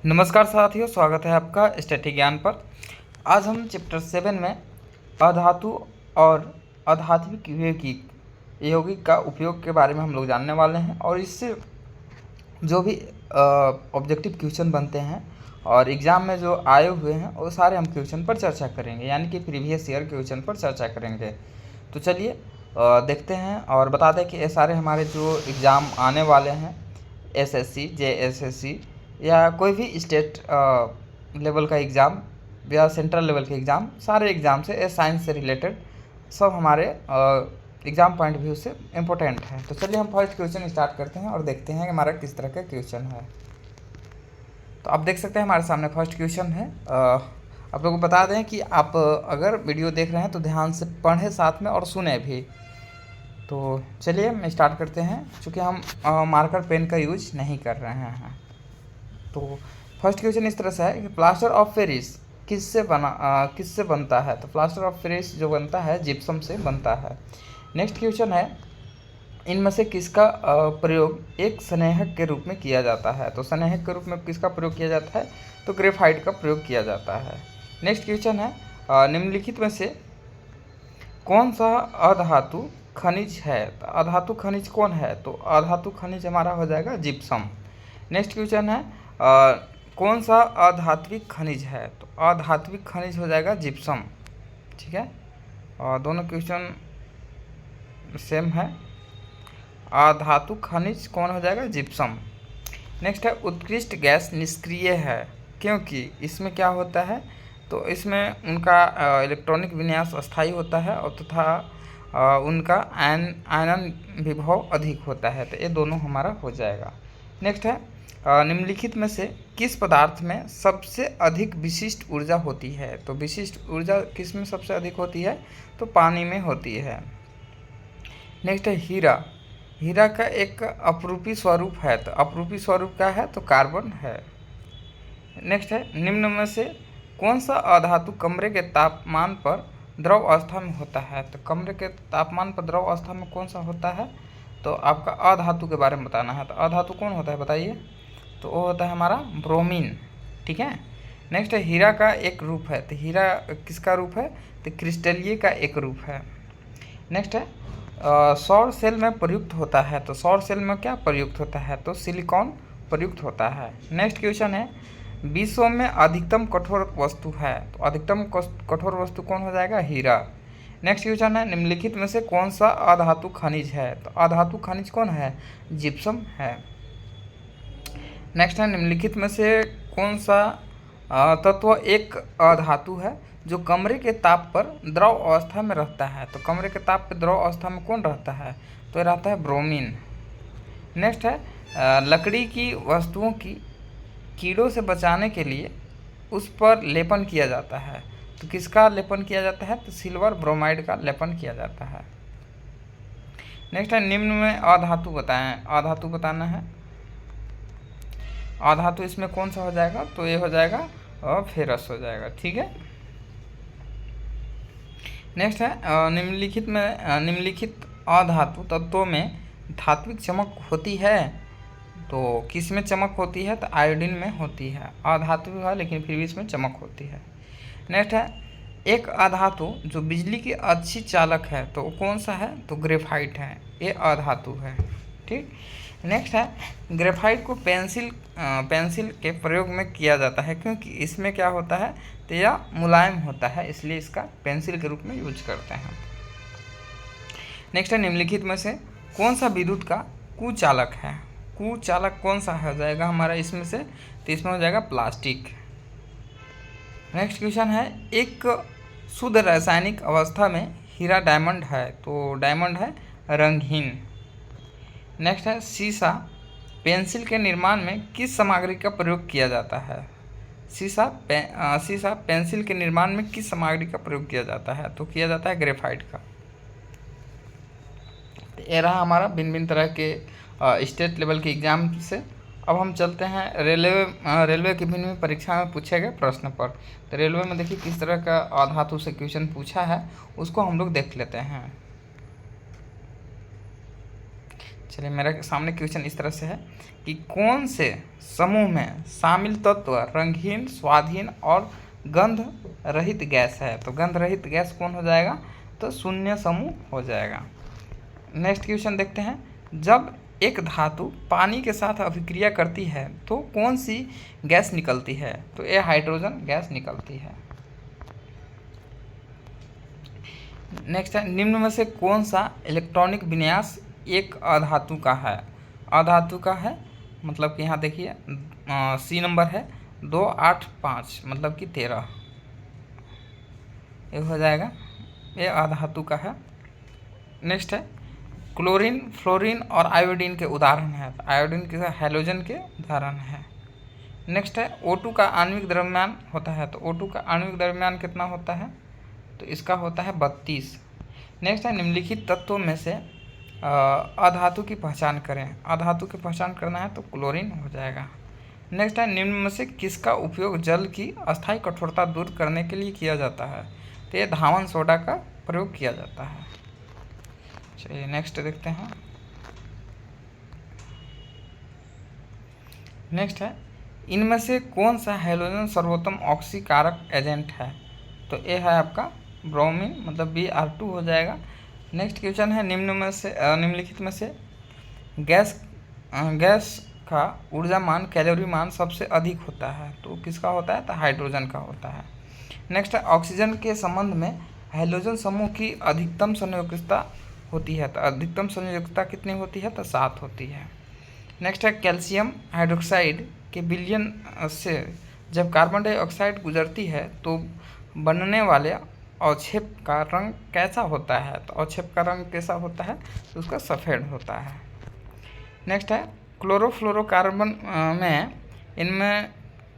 नमस्कार साथियों, स्वागत है आपका स्टैटिक ज्ञान पर। आज हम चैप्टर 7 में अधातु और आध्यात्मिक यौगिक का उपयोग के बारे में हम लोग जानने वाले हैं। और इससे जो भी ऑब्जेक्टिव क्वेश्चन बनते हैं और एग्ज़ाम में जो आए हुए हैं वो सारे हम क्वेश्चन पर चर्चा करेंगे, यानी कि प्रीवियस ईयर क्वेश्चन पर चर्चा करेंगे। तो चलिए देखते हैं और बता दें कि ये सारे हमारे जो एग्ज़ाम आने वाले हैं, एसएससी, जेएसएससी या कोई भी स्टेट लेवल का एग्ज़ाम या सेंट्रल लेवल के एग्ज़ाम, सारे एग्ज़ाम से साइंस से रिलेटेड सब हमारे एग्ज़ाम पॉइंट व्यू से इम्पोर्टेंट है। तो चलिए हम फर्स्ट क्वेश्चन स्टार्ट करते हैं और देखते हैं कि हमारा किस तरह का क्वेश्चन है। तो आप देख सकते हैं हमारे सामने फर्स्ट क्वेश्चन है। आप लोगों को बता दें कि आप अगर वीडियो देख रहे हैं तो ध्यान से पढ़ें साथ में और सुने भी। तो चलिए हम स्टार्ट करते हैं, चूँकि हम मार्कर पेन का यूज नहीं कर रहे हैं। तो फर्स्ट क्वेश्चन इस तरह से है कि प्लास्टर ऑफ पेरिस किससे बनता है। तो प्लास्टर ऑफ पेरिस जो बनता है जिप्सम से बनता है। नेक्स्ट क्वेश्चन है इनमें से किसका प्रयोग एक स्नेहक के रूप में किया जाता है। तो स्नेहक के रूप में किसका प्रयोग किया जाता है, तो ग्रेफाइट का प्रयोग किया जाता है। नेक्स्ट क्वेश्चन है निम्नलिखित में से कौन सा अधातु खनिज है। तो अधातु खनिज कौन है, तो अधातु खनिज हमारा हो जाएगा जिप्सम। नेक्स्ट क्वेश्चन है कौन सा अधात्विक खनिज है। तो अधात्विक खनिज हो जाएगा जिप्सम। ठीक है, और दोनों क्वेश्चन सेम है। अधातु खनिज कौन हो जाएगा, जिप्सम। नेक्स्ट है उत्कृष्ट गैस निष्क्रिय है क्योंकि इसमें क्या होता है, तो इसमें उनका इलेक्ट्रॉनिक विन्यास अस्थायी होता है और तथा उनका आयनन विभव अधिक होता है। तो ये दोनों हमारा हो जाएगा। नेक्स्ट है निम्नलिखित में से किस पदार्थ में सबसे अधिक विशिष्ट ऊर्जा होती है। तो विशिष्ट ऊर्जा किस में सबसे अधिक होती है, तो पानी में होती है। नेक्स्ट है हीरा। हीरा का एक अपरूपी स्वरूप है, तो अपरूपी स्वरूप क्या है, तो कार्बन है। नेक्स्ट है निम्न में से कौन सा अधातु कमरे के तापमान पर द्रव अवस्था में होता है। तो कमरे के तापमान पर द्रव अवस्था में कौन सा होता है, तो आपका अधातु के बारे में बताना है। तो अधातु कौन होता है बताइए, तो वो होता है हमारा ब्रोमीन। ठीक है। नेक्स्ट है हीरा का एक रूप है। तो हीरा किसका रूप है, तो क्रिस्टलीय का एक रूप है। नेक्स्ट है सौर सेल में प्रयुक्त होता है। तो सौर सेल में क्या प्रयुक्त होता है, तो सिलिकॉन प्रयुक्त होता है। नेक्स्ट क्वेश्चन है विश्व में अधिकतम कठोर वस्तु है। तो अधिकतम कठोर वस्तु कौन हो जाएगा, हीरा। नेक्स्ट क्वेश्चन है निम्नलिखित में से कौन सा अधातु खनिज है। तो अधातु खनिज कौन है, जिप्सम है। नेक्स्ट है निम्नलिखित में से कौन सा तत्व एक अधातु है जो कमरे के ताप पर द्रव अवस्था में रहता है। तो कमरे के ताप पर द्रव अवस्था में कौन रहता है, तो ये रहता है ब्रोमीन। नेक्स्ट है लकड़ी की वस्तुओं की कीड़ों से बचाने के लिए उस पर लेपन किया जाता है। तो किसका लेपन किया जाता है, तो सिल्वर ब्रोमाइड का लेपन किया जाता है। नेक्स्ट है निम्न में अधातु बताएं। अधातु बताना है। अधातु इसमें कौन सा हो जाएगा, तो ये हो जाएगा फेरस हो जाएगा। ठीक है। नेक्स्ट है निम्नलिखित अधातु तत्वों में धात्विक चमक होती है। तो किस में चमक होती है, तो आयोडीन में होती है। अधातु है लेकिन फिर भी इसमें चमक होती है। नेक्स्ट है एक अधातु जो बिजली की अच्छी चालक है, तो कौन सा है, तो ग्रेफाइट है, ये अधातु है। ठीक। नेक्स्ट है ग्रेफाइट को पेंसिल के प्रयोग में किया जाता है क्योंकि इसमें क्या होता है, तो यह मुलायम होता है, इसलिए इसका पेंसिल के रूप में यूज करते हैं। नेक्स्ट है निम्नलिखित में से कौन सा विद्युत का कुचालक है। कुचालक कौन सा हो जाएगा हमारा इसमें से, तो इसमें हो जाएगा प्लास्टिक। नेक्स्ट क्वेश्चन है एक शुद्ध रासायनिक अवस्था में हीरा डायमंड है। तो डायमंड है रंगहीन। नेक्स्ट है सीसा पेंसिल के निर्माण में किस सामग्री का प्रयोग किया जाता है। सीसा पेंसिल के निर्माण में किस सामग्री का प्रयोग किया जाता है, तो किया जाता है ग्रेफाइट का। ये रहा हमारा भिन्न भिन्न तरह के स्टेट लेवल के एग्जाम से। अब हम चलते हैं रेलवे की भिन्न परीक्षा में पूछे गए प्रश्न पर। तो रेलवे में देखिए किस तरह का अधातु से क्वेश्चन पूछा है, उसको हम लोग देख लेते हैं। चलिए, मेरे सामने क्वेश्चन इस तरह से है कि कौन से समूह में शामिल तत्व रंगहीन, स्वादहीन और गंध रहित गैस है? तो गंध रहित गैस कौन हो जाएगा? तो शून्य समूह हो जाएगा। नेक्स्ट क्वेश्चन देखते हैं, जब एक धातु पानी के साथ अभिक्रिया करती है तो कौन सी गैस निकलती है? तो ये हाइड्रोजन गैस निकलती है। नेक्स्ट है, निम्न में से कौन सा इलेक्ट्रॉनिक विन्यास एक अधातु का है? अधातु का है मतलब कि यहाँ देखिए सी नंबर है 2, 8, 5 मतलब कि 13, ये हो जाएगा, ये अधातु का है। नेक्स्ट है, क्लोरीन, फ्लोरीन और आयोडीन के उदाहरण है। तो आयोडीन के हैलोजन के उदाहरण है। नेक्स्ट है, O2 का आणविक द्रव्यमान होता है। तो O2 का आणविक द्रव्यमान कितना होता है? तो इसका होता है 32। नेक्स्ट है, निम्नलिखित तत्वों में से अधातु की पहचान करें। अधातु की पहचान करना है तो क्लोरीन हो जाएगा। नेक्स्ट है, निम्न में से किसका उपयोग जल की अस्थायी कठोरता दूर करने के लिए किया जाता है? तो ये धावन सोडा का प्रयोग किया जाता है। चलिए नेक्स्ट देखते हैं। नेक्स्ट है, इनमें से कौन सा हैलोजन सर्वोत्तम ऑक्सीकारक एजेंट है? तो ये है आपका ब्रोमीन मतलब Br2 हो जाएगा। नेक्स्ट क्वेश्चन है, निम्नलिखित में से गैस का ऊर्जा मान, कैलोरी मान सबसे अधिक होता है। तो किसका होता है? तो हाइड्रोजन का होता है। नेक्स्ट है, ऑक्सीजन के संबंध में हैलोजन समूह की अधिकतम संयोजकता होती है। तो अधिकतम संयोजकता कितनी होती है? तो 7 होती है। नेक्स्ट है, कैल्शियम हाइड्रोक्साइड के विलयन से जब कार्बन डाइऑक्साइड गुजरती है तो बनने वाले अवक्षेप का रंग कैसा होता है? तो अवक्षेप का रंग कैसा होता है? तो उसका सफ़ेद होता है। नेक्स्ट है, क्लोरोफ्लोरोकार्बन में इनमें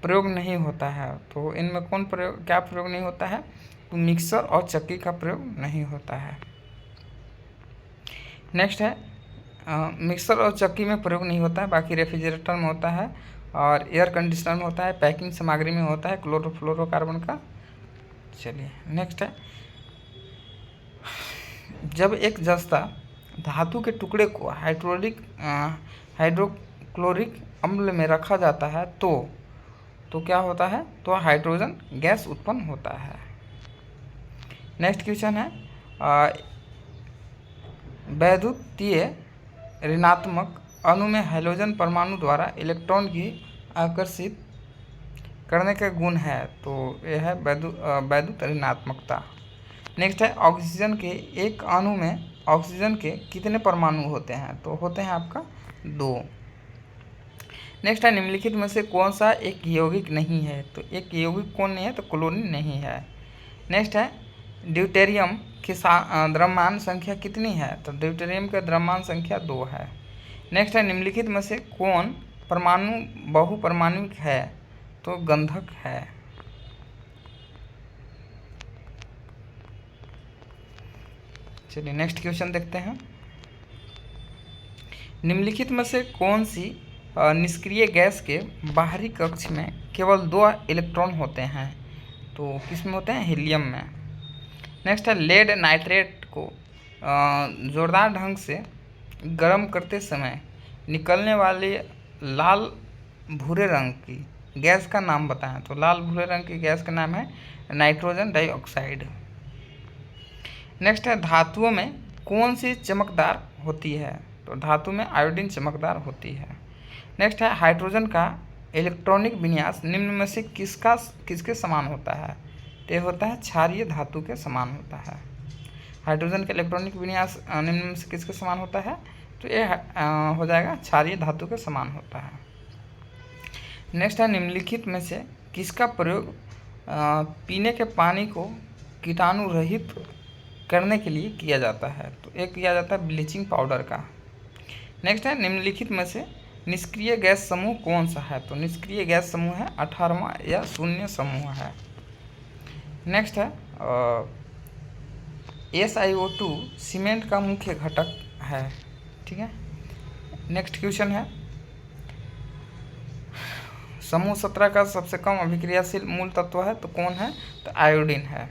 प्रयोग नहीं होता है। तो इनमें क्या प्रयोग नहीं होता है? तो मिक्सर और चक्की का प्रयोग नहीं होता है। नेक्स्ट है, मिक्सर और चक्की में प्रयोग नहीं होता है, बाकी रेफ्रिजरेटर में होता है और एयर कंडीशनर में होता है, पैकिंग सामग्री में होता है क्लोरोफ्लोरोकार्बन का। चलिए नेक्स्ट है, जब एक जस्ता धातु के टुकड़े को हाइड्रोक्लोरिक अम्ल में रखा जाता है तो क्या होता है? तो हाइड्रोजन गैस उत्पन्न होता है। नेक्स्ट क्वेश्चन है, वैद्युतीय ऋणात्मक अणु में हैलोजन परमाणु द्वारा इलेक्ट्रॉन की आकर्षित करने का गुण है। तो यह है वैद्युत ऋणात्मकता। नेक्स्ट है, ऑक्सीजन के एक अणु में ऑक्सीजन के कितने परमाणु होते हैं? तो होते हैं आपका 2। नेक्स्ट है, निम्नलिखित में से कौन सा एक यौगिक नहीं है? तो एक यौगिक कौन नहीं है? तो क्लोरीन नहीं है। नेक्स्ट है, ड्यूटेरियम की द्रव्यमान संख्या कितनी है? तो ड्यूटेरियम का द्रव्यमान संख्या 2 है। नेक्स्ट है, निम्नलिखित में से कौन परमाणु बहुपरमाणुक है? तो गंधक है। चलिए नेक्स्ट क्वेश्चन देखते हैं, निम्नलिखित में से कौन सी निष्क्रिय गैस के बाहरी कक्ष में केवल 2 इलेक्ट्रॉन होते हैं? तो किस में होते हैं? हीलियम में। नेक्स्ट है, लेड नाइट्रेट को जोरदार ढंग से गर्म करते समय निकलने वाले लाल भूरे रंग की गैस का नाम बताएं। तो लाल भूरे रंग की गैस का नाम है नाइट्रोजन डाइऑक्साइड। नेक्स्ट है, धातुओं में कौन सी चमकदार होती है? तो धातु में आयोडीन चमकदार होती है। नेक्स्ट है, हाइड्रोजन का इलेक्ट्रॉनिक विन्यास निम्न में से किसके समान होता है? तो होता है क्षारीय धातु के समान होता है। हाइड्रोजन का इलेक्ट्रॉनिक विन्यास निम्न में से किसके समान होता है? तो ये हो जाएगा क्षारीय धातु के समान होता है। नेक्स्ट है, निम्नलिखित में से किसका प्रयोग पीने के पानी को कीटाणु रहित करने के लिए किया जाता है? तो एक किया जाता है ब्लीचिंग पाउडर का। नेक्स्ट है, निम्नलिखित में से निष्क्रिय गैस समूह कौन सा है? तो निष्क्रिय गैस समूह है 18वां या शून्य समूह है। नेक्स्ट है, SiO2 सीमेंट का मुख्य घटक है। ठीक है। नेक्स्ट क्वेश्चन है, समूह 17 का सबसे कम अभिक्रियाशील मूल तत्व है तो कौन है? तो आयोडीन है।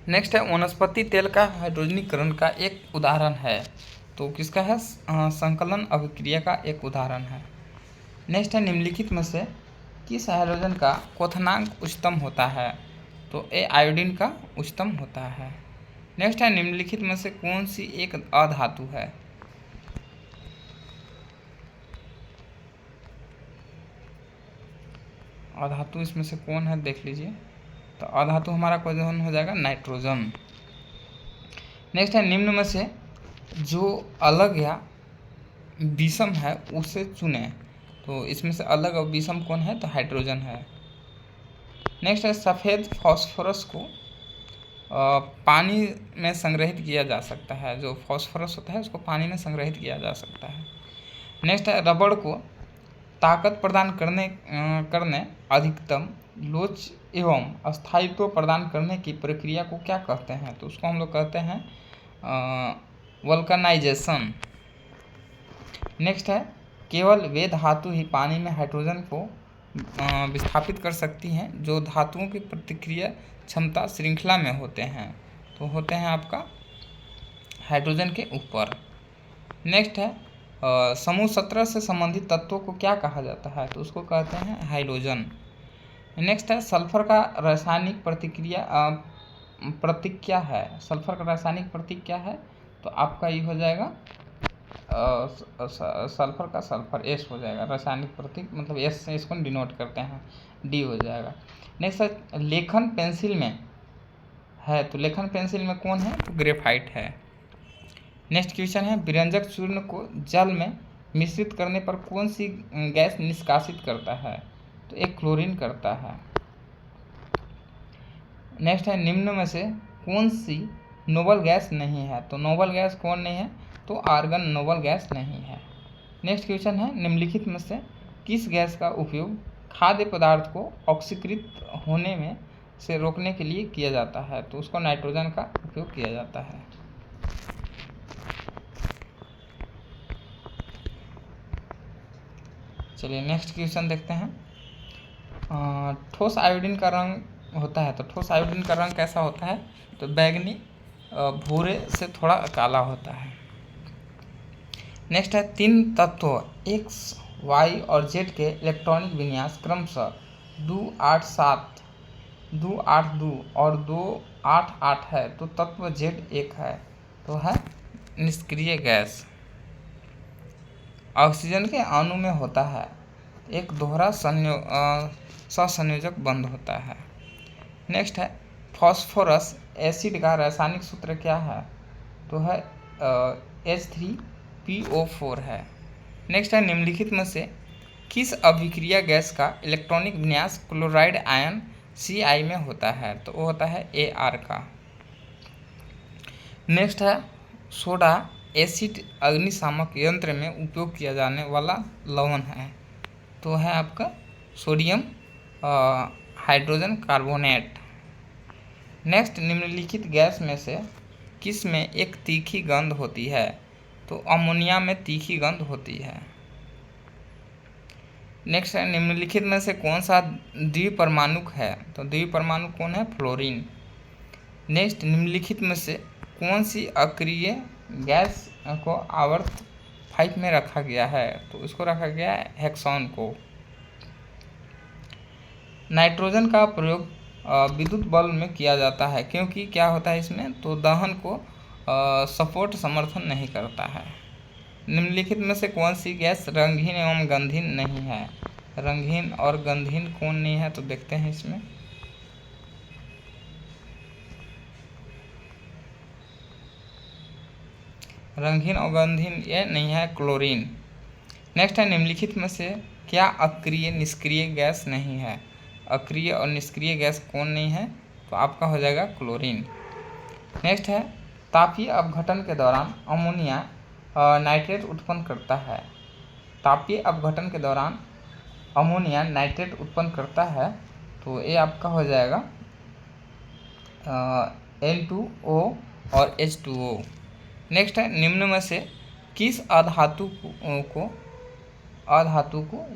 नेक्स्ट है, वनस्पति तेल का हाइड्रोजनीकरण का एक उदाहरण है। तो किसका है? संकलन अभिक्रिया का एक उदाहरण है। नेक्स्ट है निम्नलिखित में से किस हाइड्रोजन का क्वथनांक उच्चतम होता है? तो ए आयोडीन का उच्चतम होता है। नेक्स्ट है निम्नलिखित में से कौन सी एक अधातु है? अधातु इसमें से कौन है देख लीजिए। तो अधातु हमारा कौन हो जाएगा? नाइट्रोजन। नेक्स्ट है निम्न में से जो अलग या विषम है उसे चुने। तो इसमें से अलग और विषम कौन है? तो हाइड्रोजन है। नेक्स्ट है सफ़ेद फॉस्फोरस को पानी में संग्रहित किया जा सकता है। जो फॉस्फोरस होता है उसको पानी में संग्रहित किया जा सकता है। नेक्स्ट है रबड़ को ताकत प्रदान करने अधिकतम लोच एवं स्थायित्व प्रदान करने की प्रक्रिया को क्या कहते हैं? तो उसको हम लोग कहते हैं वल्कनाइजेशन। नेक्स्ट है केवल वे धातु ही पानी में हाइड्रोजन को विस्थापित कर सकती हैं जो धातुओं की प्रतिक्रिया क्षमता श्रृंखला में होते हैं। तो होते हैं आपका हाइड्रोजन के ऊपर। नेक्स्ट है समूह 17 से संबंधित तत्वों को क्या कहा जाता है? तो उसको कहते हैं हाइड्रोजन। नेक्स्ट है सल्फर का रासायनिक प्रतीक क्या है? सल्फर का रासायनिक प्रतीक क्या है? तो आपका ये हो जाएगा सल्फर का सल्फर एस हो जाएगा। रासायनिक प्रतीक मतलब एस से इसको डिनोट करते हैं, डी हो जाएगा। नेक्स्ट है लेखन पेंसिल में है। तो लेखन पेंसिल में कौन है? तो ग्रेफाइट है। नेक्स्ट क्वेश्चन है विरंजक चूर्ण को जल में मिश्रित करने पर कौन सी गैस निष्कासित करता है? तो एक क्लोरीन करता है। नेक्स्ट है निम्न में से कौन सी नोबल गैस नहीं है? तो नोबल गैस कौन नहीं है? तो आर्गन नोबल गैस नहीं है। नेक्स्ट क्वेश्चन है निम्नलिखित में से किस गैस का उपयोग खाद्य पदार्थ को ऑक्सीकृत होने में से रोकने के लिए किया जाता है? तो उसको नाइट्रोजन का उपयोग किया जाता है। चलिए नेक्स्ट क्वेश्चन देखते हैं। ठोस आयोडीन का रंग होता है। तो ठोस आयोडीन का रंग कैसा होता है? तो बैगनी भूरे से थोड़ा काला होता है। नेक्स्ट है तीन तत्वों एक्स वाई और जेड के इलेक्ट्रॉनिक विन्यास क्रमशः 287, 282 और 288 है। तो तत्व जेड एक है तो है निष्क्रिय गैस। ऑक्सीजन के अणु में होता है एक दोहरा सहसंयोजक बंध होता है। नेक्स्ट है फॉस्फोरस एसिड का रासायनिक सूत्र क्या है? तो है H3PO4 है। नेक्स्ट है निम्नलिखित में से किस अभिक्रिया गैस का इलेक्ट्रॉनिक विन्यास क्लोराइड आयन Ci में होता है? तो वो होता है Ar का। नेक्स्ट है सोडा एसिड अग्निशामक यंत्र में उपयोग किया जाने वाला लवण है। तो है आपका सोडियम हाइड्रोजन कार्बोनेट। नेक्स्ट निम्नलिखित गैस में से किस में एक तीखी गंध होती है? तो अमोनिया में तीखी गंध होती है। नेक्स्ट है निम्नलिखित में से कौन सा द्विपरमाणुक है? तो द्विपरमाणु कौन है? फ्लोरीन। नेक्स्ट निम्नलिखित में से कौन सी अक्रिय गैस को आवर्त 5 में रखा गया है? तो इसको रखा गया है हेक्सॉन को। नाइट्रोजन का प्रयोग विद्युत बल्ब में किया जाता है क्योंकि क्या होता है इसमें? तो दहन को सपोर्ट समर्थन नहीं करता है। निम्नलिखित में से कौन सी गैस रंगहीन एवं गंधहीन नहीं है? रंगहीन और गंधहीन कौन नहीं है? तो देखते हैं इसमें। रंगहीन और गंधहीन ये नहीं है, क्लोरीन। नेक्स्ट है निम्नलिखित में से क्या अक्रिय निष्क्रिय गैस नहीं है? अक्रिय और निष्क्रिय गैस कौन नहीं है? तो आपका हो जाएगा क्लोरीन। नेक्स्ट है तापीय अपघटन के दौरान अमोनिया नाइट्रेट उत्पन्न करता है। तापीय अपघटन के दौरान अमोनिया नाइट्रेट उत्पन्न करता है तो ये आपका हो जाएगा N2O और H2O। नेक्स्ट है निम्न में से किस अधातु को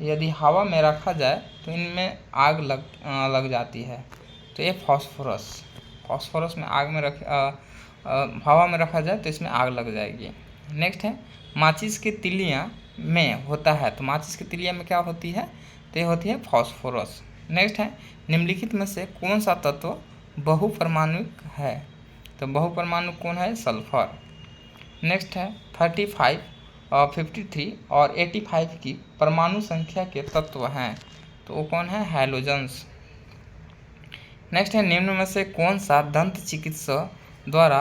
यदि हवा में रखा जाए तो इनमें आग लग जाती है? तो ये फॉस्फोरस में आग में हवा में रखा जाए तो इसमें आग लग जाएगी। नेक्स्ट है माचिस की तिलियाँ में होता है, तो माचिस की तिलियाँ में क्या होती है, तो ये होती है फॉस्फोरस। नेक्स्ट है निम्नलिखित में से कौन सा तत्व बहुपरमाणुक है, तो बहुपरमाणुक कौन है, सल्फर। नेक्स्ट है 35 और 53 और 85 की परमाणु संख्या के तत्व हैं, तो वो कौन है, हैलोजन्स। नेक्स्ट है निम्न में से कौन सा दंत चिकित्सा द्वारा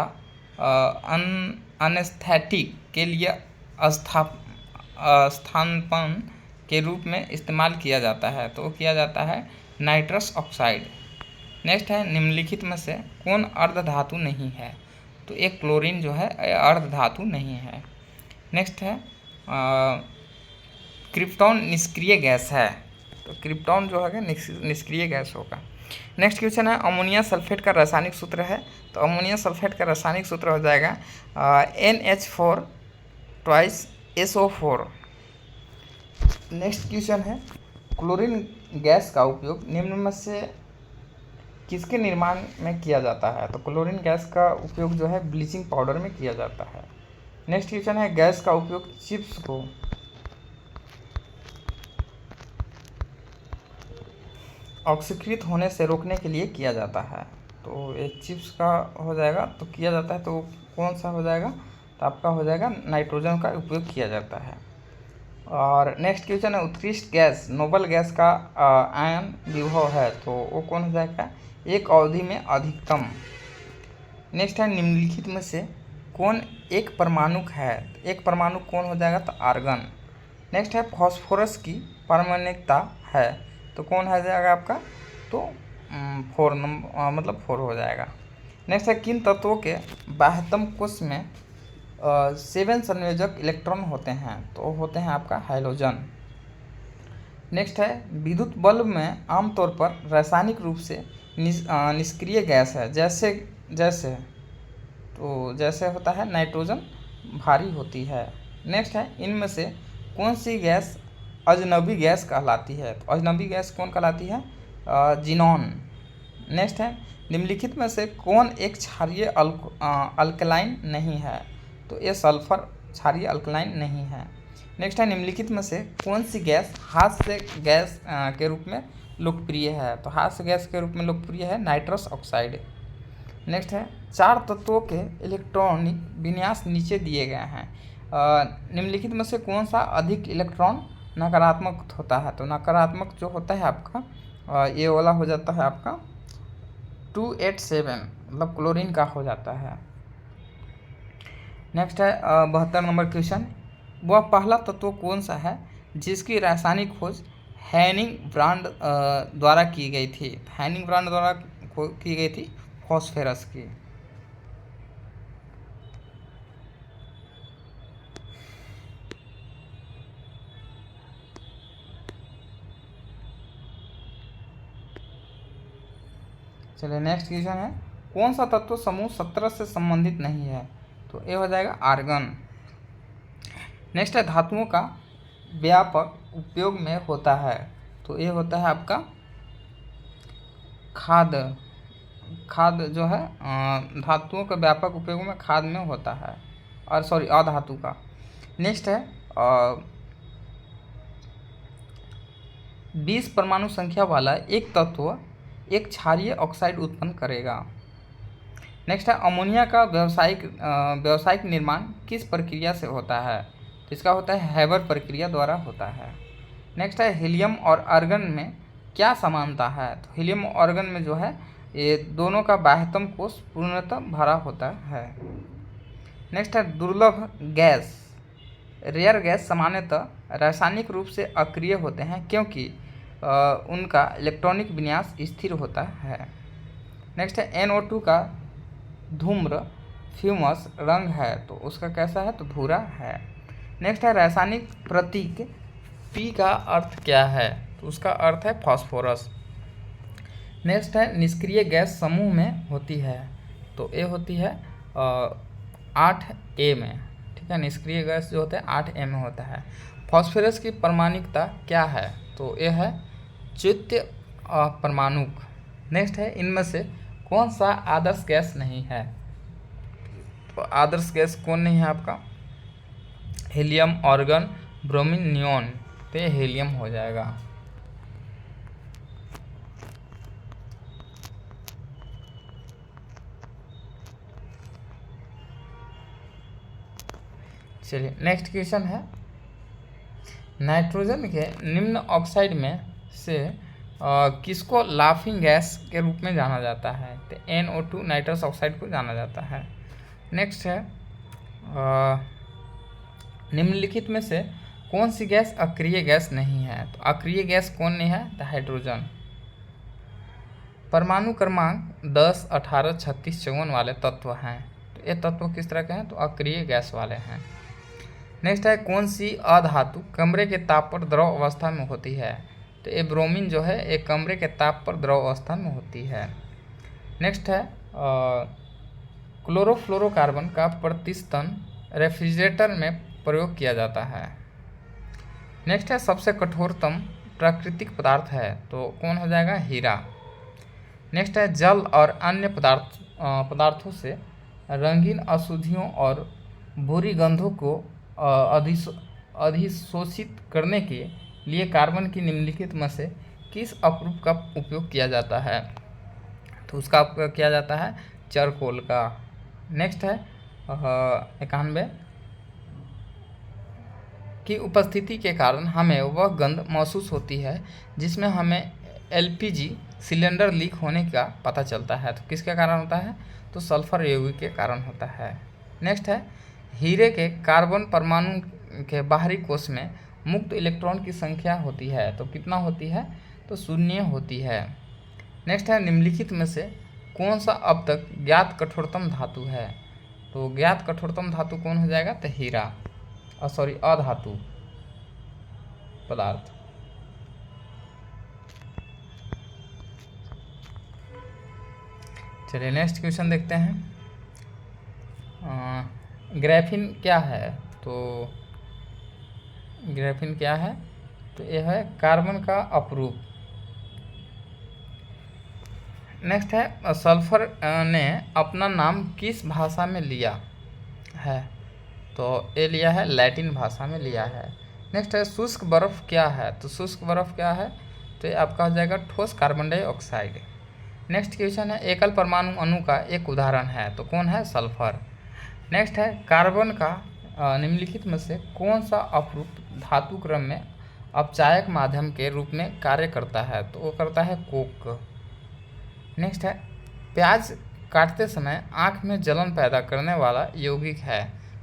अनेस्थेटिक के लिए स्थानापन्न के रूप में इस्तेमाल किया जाता है, तो वो किया जाता है नाइट्रस ऑक्साइड। नेक्स्ट है निम्नलिखित में से कौन अर्धधातु नहीं है, तो एक क्लोरीन जो है अर्धधातु नहीं है। नेक्स्ट है क्रिप्टॉन निष्क्रिय गैस है, तो क्रिप्टॉन जो है निष्क्रिय गैस होगा। नेक्स्ट क्वेश्चन है अमोनिया सल्फेट का रासायनिक सूत्र है, तो अमोनिया सल्फेट का रासायनिक सूत्र हो जाएगा NH4 twice SO4। Next question है क्लोरीन गैस का उपयोग निम्न में से किसके निर्माण में किया जाता है, तो क्लोरीन गैस का उपयोग जो है ब्लीचिंग पाउडर में किया जाता है। नेक्स्ट क्वेश्चन है गैस का उपयोग चिप्स को ऑक्सीकृत होने से रोकने के लिए किया जाता है, तो एक चिप्स का हो जाएगा तो किया जाता है, तो कौन सा हो जाएगा, तो आपका हो जाएगा नाइट्रोजन का उपयोग किया जाता है। और नेक्स्ट क्वेश्चन है उत्कृष्ट गैस नोबल गैस का आयन विभव है, तो वो कौन हो जाएगा, एक अवधि में अधिकतम। नेक्स्ट है निम्नलिखित में से कौन एक परमाणुक है, एक परमाणुक कौन हो जाएगा, तो आर्गन। नेक्स्ट है फॉस्फोरस की परमाणुकता है, तो कौन हो जाएगा आपका, तो 4 नंबर मतलब 4 हो जाएगा। नेक्स्ट है किन तत्वों के बाह्यतम कोश में 7 संयोजक इलेक्ट्रॉन होते हैं, तो होते हैं आपका हैलोजन। नेक्स्ट है विद्युत बल्ब में आमतौर पर रासायनिक रूप से निष्क्रिय गैस है, जैसे जैसे होता है नाइट्रोजन भारी होती है। नेक्स्ट है इनमें से कौन सी गैस अजनबी गैस कहलाती है, तो अजनबी गैस कौन कहलाती है, जिनॉन। नेक्स्ट है निम्नलिखित में से कौन एक क्षारीय अल्कलाइन नहीं है, तो ये सल्फर क्षारीय अल्कलाइन नहीं है। नेक्स्ट है निम्नलिखित में से कौन सी गैस हास्य गैस के रूप में लोकप्रिय है, तो हास्य गैस के रूप में लोकप्रिय है नाइट्रस ऑक्साइड। नेक्स्ट है 4 तत्वों के इलेक्ट्रॉनिक विन्यास नीचे दिए गए हैं, निम्नलिखित में से कौन सा अधिक इलेक्ट्रॉन नकारात्मक होता है, तो नकारात्मक जो होता है आपका ये वाला हो जाता है आपका 287, मतलब क्लोरीन का हो जाता है। नेक्स्ट है 72 नंबर क्वेश्चन, वह पहला तत्व कौन सा है जिसकी रासायनिक खोज हैनिंग ब्रांड द्वारा की गई थी, हैनिंग ब्रांड द्वारा की गई थी फॉस्फेरस की। चलिए नेक्स्ट क्वेश्चन है कौन सा तत्व समूह 17 से संबंधित नहीं है, तो ये हो जाएगा आर्गन। नेक्स्ट है धातुओं का व्यापक उपयोग में होता है, तो ये होता है आपका खाद जो है धातुओं का व्यापक उपयोग में खाद में होता है, और सॉरी अधातु का। नेक्स्ट है 20 परमाणु संख्या वाला एक तत्व एक क्षारीय ऑक्साइड उत्पन्न करेगा। नेक्स्ट है अमोनिया का व्यावसायिक निर्माण किस प्रक्रिया से होता है, तो इसका होता है हैबर प्रक्रिया द्वारा होता है। नेक्स्ट है हीलियम और आर्गन में क्या समानता है, तो हीलियम और आर्गन में जो है ये दोनों का बाह्यतम कोश पूर्णतः भरा होता है। नेक्स्ट है दुर्लभ गैस रेयर गैस सामान्यतः रासायनिक रूप से अक्रिय होते हैं क्योंकि उनका इलेक्ट्रॉनिक विन्यास स्थिर होता है। नेक्स्ट है NO2 का धूम्र फ्यूमस रंग है, तो उसका कैसा है, तो भूरा है। नेक्स्ट है रासायनिक प्रतीक P का अर्थ क्या है, तो उसका अर्थ है फॉस्फोरस। नेक्स्ट है निष्क्रिय गैस समूह में होती है, तो ये होती है 8A में, ठीक है। निष्क्रिय गैस जो होता है 8A में होता है। फॉस्फोरस की परमाणुकता क्या है, तो यह है द्वितीय परमाणुक। नेक्स्ट है इनमें से कौन सा आदर्श गैस नहीं है, तो आदर्श गैस कौन नहीं है आपका, हीलियम, ऑर्गन, ब्रोमीन, नियॉन, तो ये हीलियम हो जाएगा। चलिए नेक्स्ट क्वेश्चन है, नाइट्रोजन के निम्न ऑक्साइड में से किसको लाफिंग गैस के रूप में जाना जाता है? तो NO2 नाइट्रस ऑक्साइड को जाना जाता है। नेक्स्ट है, निम्नलिखित में से कौन सी गैस अक्रिय गैस नहीं है? तो अक्रिय गैस कौन नहीं है? तो हाइड्रोजन। परमाणु क्रमांक 10, 18, 36, 54 वाले तत्व हैं, तो ये तत्व किस तरह के हैं? तो अक्रिय गैस वाले हैं। नेक्स्ट है, कौन सी अधातु कमरे के ताप पर द्रव अवस्था में होती है? तो ये ब्रोमीन जो है एक कमरे के ताप पर द्रव अवस्था में होती है। नेक्स्ट है, क्लोरोफ्लोरोकार्बन का प्रतिस्तन रेफ्रिजरेटर में प्रयोग किया जाता है। नेक्स्ट है, सबसे कठोरतम प्राकृतिक पदार्थ है, तो कौन हो जाएगा? हीरा। नेक्स्ट है, जल और अन्य पदार्थों से रंगीन अशुद्धियों और बुरी गंधों को अधिशोषित करने के लिए कार्बन की निम्नलिखित में से किस अपरूप का उपयोग किया जाता है? तो उसका उपयोग किया जाता है चारकोल का। नेक्स्ट है, 91 की उपस्थिति के कारण हमें वह गंध महसूस होती है जिसमें हमें LPG सिलेंडर लीक होने का पता चलता है, तो किसके कारण होता है? तो सल्फर यौगिक के कारण होता है। नेक्स्ट है, हीरे के कार्बन परमाणु के बाहरी कोश में मुक्त इलेक्ट्रॉन की संख्या होती है, तो कितना होती है? तो 0 होती है। नेक्स्ट है, निम्नलिखित में से कौन सा अब तक ज्ञात कठोरतम धातु है? तो ज्ञात कठोरतम धातु कौन हो जाएगा? तो हीरा, अधातु पदार्थ। चलिए नेक्स्ट क्वेश्चन देखते हैं, ग्रेफिन क्या है? तो ग्रेफिन क्या है? तो यह है कार्बन का अपरूप। नेक्स्ट है, सल्फर ने अपना नाम किस भाषा में लिया है? तो ये लिया है लैटिन भाषा में लिया है। नेक्स्ट है, शुष्क बर्फ क्या है? तो शुष्क बर्फ क्या है? तो ये आपका हो जाएगा ठोस कार्बन डाइऑक्साइड। नेक्स्ट क्वेश्चन है, एकल परमाणु अणु का एक उदाहरण है, तो कौन है? सल्फर। नेक्स्ट है, कार्बन का निम्नलिखित में से कौन सा अपरूप धातु क्रम में अपचायक माध्यम के रूप में कार्य करता है? तो वो करता है कोक। नेक्स्ट है, प्याज काटते समय आँख में जलन पैदा करने वाला यौगिक है,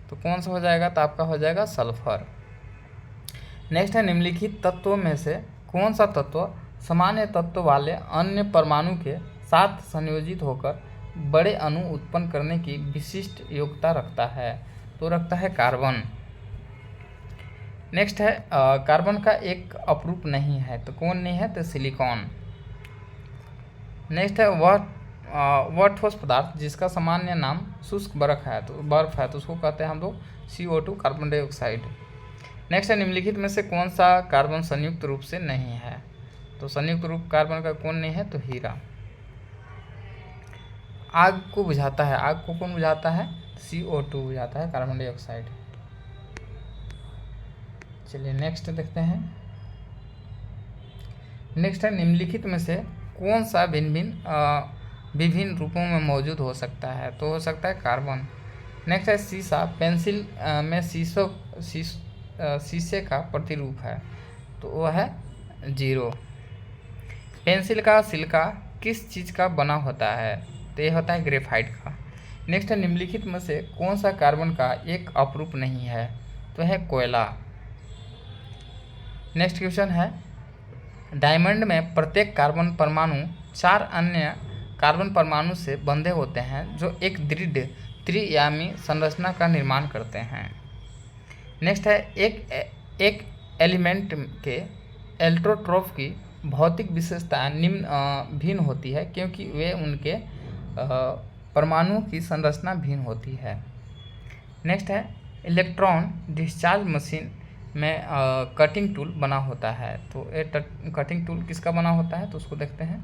तो कौन सा हो जाएगा? तो आपका हो जाएगा सल्फर। नेक्स्ट है, निम्नलिखित तत्वों में से कौन सा तत्व सामान्य तत्व वाले अन्य परमाणु के साथ संयोजित होकर बड़े अणु उत्पन्न करने की विशिष्ट योग्यता रखता है? तो रखता है कार्बन। नेक्स्ट है, कार्बन का एक अपरूप नहीं है, तो कौन नहीं है? तो सिलिकॉन। नेक्स्ट है, वह ठोस पदार्थ जिसका सामान्य नाम शुष्क बर्फ है, तो उसको कहते हैं हम लोग CO2 कार्बन डाइऑक्साइड। नेक्स्ट है, निम्नलिखित में से कौन सा कार्बन संयुक्त रूप से नहीं है? तो संयुक्त रूप कार्बन का कौन नहीं है? तो हीरा। आग को बुझाता है, आग को कौन बुझाता है? CO2 बुझाता है, कार्बन डाइऑक्साइड। चलिए नेक्स्ट देखते हैं, नेक्स्ट है, निम्नलिखित में से कौन सा विभिन्न रूपों में मौजूद हो सकता है? तो हो सकता है कार्बन। नेक्स्ट है, शीशा पेंसिल में शीशे का प्रतिरूप है, तो वह है 0। पेंसिल का सिल्का किस चीज़ का बना होता है? तो ये होता है ग्रेफाइट का। नेक्स्ट है, निम्नलिखित में से कौन सा कार्बन का एक अपरूप नहीं है? तो है कोयला। नेक्स्ट क्वेश्चन है, डायमंड में प्रत्येक कार्बन परमाणु 4 अन्य कार्बन परमाणु से बंधे होते हैं जो एक दृढ़ त्रिआयामी संरचना का निर्माण करते हैं। नेक्स्ट है, एक एलिमेंट के एलोट्रोप की भौतिक विशेषताएं भिन्न होती है क्योंकि वे उनके परमाणुओं की संरचना भिन्न होती है। नेक्स्ट है, इलेक्ट्रॉन डिस्चार्ज मशीन में कटिंग टूल बना होता है, तो ये कटिंग टूल किसका बना होता है? तो उसको देखते हैं,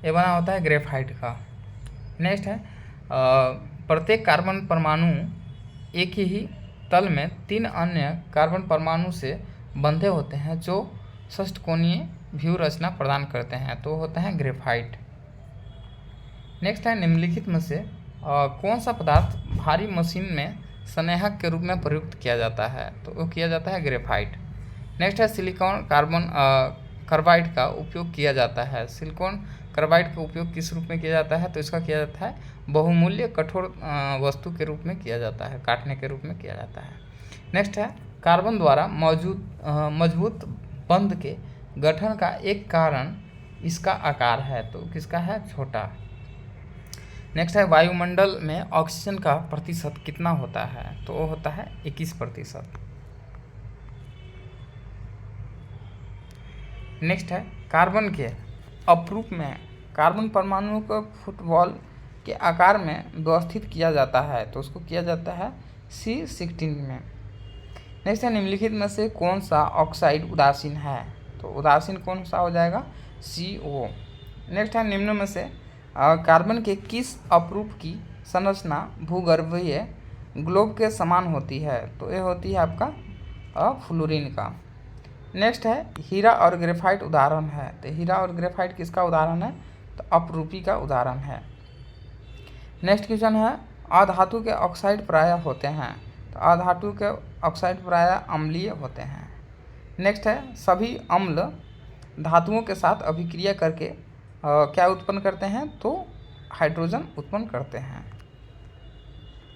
ये बना होता है ग्रेफाइट का। नेक्स्ट है, प्रत्येक कार्बन परमाणु एक ही तल में 3 अन्य कार्बन परमाणु से बंधे होते हैं जो षष्ठकोणीय व्यू रचना प्रदान करते हैं, तो होते हैं ग्रेफाइट। नेक्स्ट है निम्नलिखित में से कौन सा पदार्थ भारी मशीन में संग्राहक के रूप में प्रयुक्त किया जाता है, तो वो किया जाता है ग्रेफाइट। नेक्स्ट है सिलिकॉन कार्बन कार्बाइड का उपयोग किया जाता है। सिलिकॉन कार्बाइड का उपयोग किस रूप में किया जाता है, तो इसका किया जाता है बहुमूल्य कठोर वस्तु के रूप में किया जाता है, काटने के रूप में किया जाता है। नेक्स्ट है कार्बन द्वारा मजबूत बंध के गठन का एक कारण इसका आकार है, तो किसका है, छोटा। नेक्स्ट है वायुमंडल में ऑक्सीजन का प्रतिशत कितना होता है, तो वो होता है 21%। नेक्स्ट है कार्बन के अपरूप में कार्बन परमाणु को फुटबॉल के आकार में व्यवस्थित किया जाता है, तो उसको किया जाता है C16 में। नेक्स्ट है निम्नलिखित में से कौन सा ऑक्साइड उदासीन है, तो उदासीन कौन सा हो जाएगा, CO। नेक्स्ट है निम्न में से कार्बन के किस अपरूप की संरचना भूगर्भीय ग्लोब के समान होती है, तो ये होती है आपका फ्लोरीन का। नेक्स्ट है हीरा और ग्रेफाइट उदाहरण है, तो हीरा और ग्रेफाइट किसका उदाहरण है, तो अपरूपी का उदाहरण है। नेक्स्ट क्वेश्चन है अधातु के ऑक्साइड प्रायः होते हैं, तो अधातु के ऑक्साइड प्रायः अम्लीय होते हैं। नेक्स्ट है सभी अम्ल धातुओं के साथ अभिक्रिया करके क्या उत्पन्न करते हैं, तो हाइड्रोजन उत्पन्न करते हैं।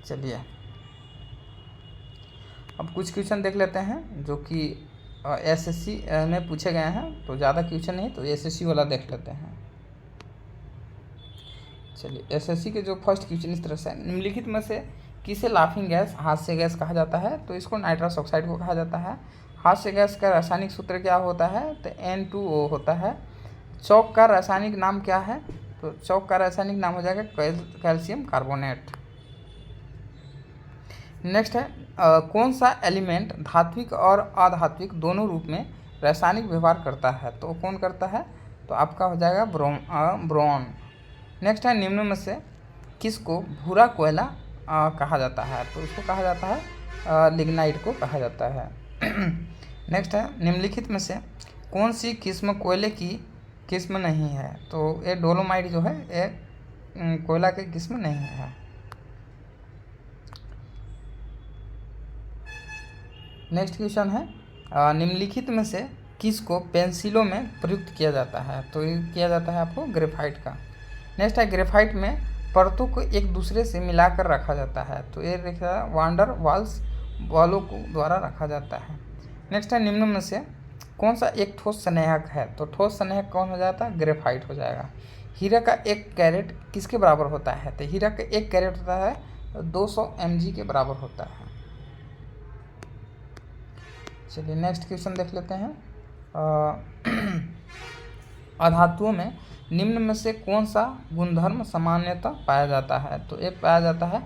चलिए अब कुछ क्वेश्चन देख लेते हैं जो कि SSC में पूछे गए हैं, तो ज़्यादा क्वेश्चन नहीं, तो SSC वाला देख लेते हैं। चलिए SSC के जो फर्स्ट क्वेश्चन इस तरह से है, निम्नलिखित में से किसे लाफिंग गैस, हास्य गैस कहा जाता है, तो इसको नाइट्रस ऑक्साइड को कहा जाता है। हास्य गैस का रासायनिक सूत्र क्या होता है, तो N2O होता है। चौक का रासायनिक नाम क्या है, तो चौक का रासायनिक नाम हो जाएगा कैल्शियम कार्बोनेट। नेक्स्ट है कौन सा एलिमेंट धात्विक और अधात्विक दोनों रूप में रासायनिक व्यवहार करता है, तो कौन करता है, तो आपका हो जाएगा ब्रोन। नेक्स्ट है निम्न में से किसको भूरा कोयला कहा जाता है, तो इसको कहा जाता है लिग्नाइट को कहा जाता है। नेक्स्ट है निम्नलिखित में से कौन सी किस्म कोयले की किस्म नहीं है, तो ये डोलोमाइट जो है ये कोयला की किस्म नहीं है। नेक्स्ट क्वेश्चन है निम्नलिखित में से किसको पेंसिलों में प्रयुक्त किया जाता है, तो ये किया जाता है आपको ग्रेफाइट का। नेक्स्ट है ग्रेफाइट में परतों को एक दूसरे से मिलाकर रखा जाता है, तो ये वांडर वाल्स बॉलों को द्वारा रखा जाता है। नेक्स्ट है निम्न में से कौन सा एक ठोस संग्राहक है, तो ठोस संग्राहक कौन हो जाता है, ग्रेफाइट हो जाएगा। हीरा का एक कैरेट किसके बराबर होता है, तो हीरा का एक कैरेट होता है 200 mg के बराबर होता है। चलिए नेक्स्ट क्वेश्चन देख लेते हैं। अधातुओं में निम्न में से कौन सा गुणधर्म सामान्यतः पाया जाता है, तो एक पाया जाता है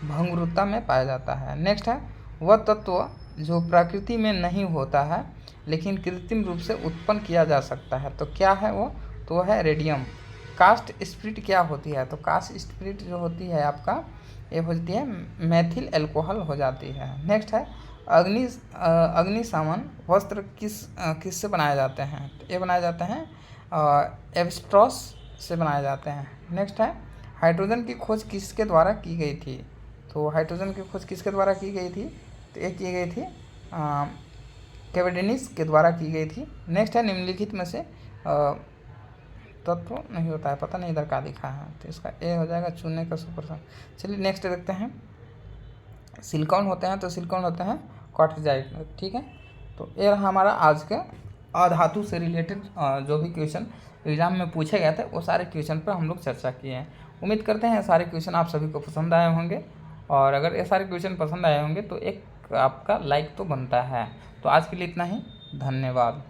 भंगुरता में पाया जाता है। नेक्स्ट है वह तत्व जो प्रकृति में नहीं होता है लेकिन कृत्रिम रूप से उत्पन्न किया जा सकता है, तो क्या है वो, तो है रेडियम। कास्ट स्पिरिट क्या होती है, तो कास्ट स्पिरिट जो होती है आपका ये होती है मैथिल एल्कोहल हो जाती है। नेक्स्ट है अग्निशमन वस्त्र किससे बनाए जाते हैं, तो ये बनाए जाते हैं एब्स्ट्रॉस से बनाए जाते हैं। नेक्स्ट है हाइड्रोजन की खोज किसके द्वारा की गई थी, तो हाइड्रोजन की खोज किसके द्वारा की गई थी, तो ये की गई थी कैवेडेनिस के द्वारा की गई थी। नेक्स्ट है निम्नलिखित में से तत्व नहीं होता है, पता नहीं इधर का लिखा है, तो इसका ए हो जाएगा चुनने का 100%। चलिए नेक्स्ट देखते हैं। सिलिकॉन होते हैं, तो सिलिकॉन होते हैं क्वार्टजाइट, ठीक है। तो ये रहा हमारा आज के अधातु से रिलेटेड जो भी क्वेश्चन एग्जाम में पूछे गए थे वो सारे क्वेश्चन पर हम लोग चर्चा किए हैं। उम्मीद करते हैं सारे क्वेश्चन आप सभी को पसंद आए होंगे, और अगर ये सारे क्वेश्चन पसंद आए होंगे तो एक आपका लाइक तो बनता है। तो आज के लिए इतना ही, धन्यवाद।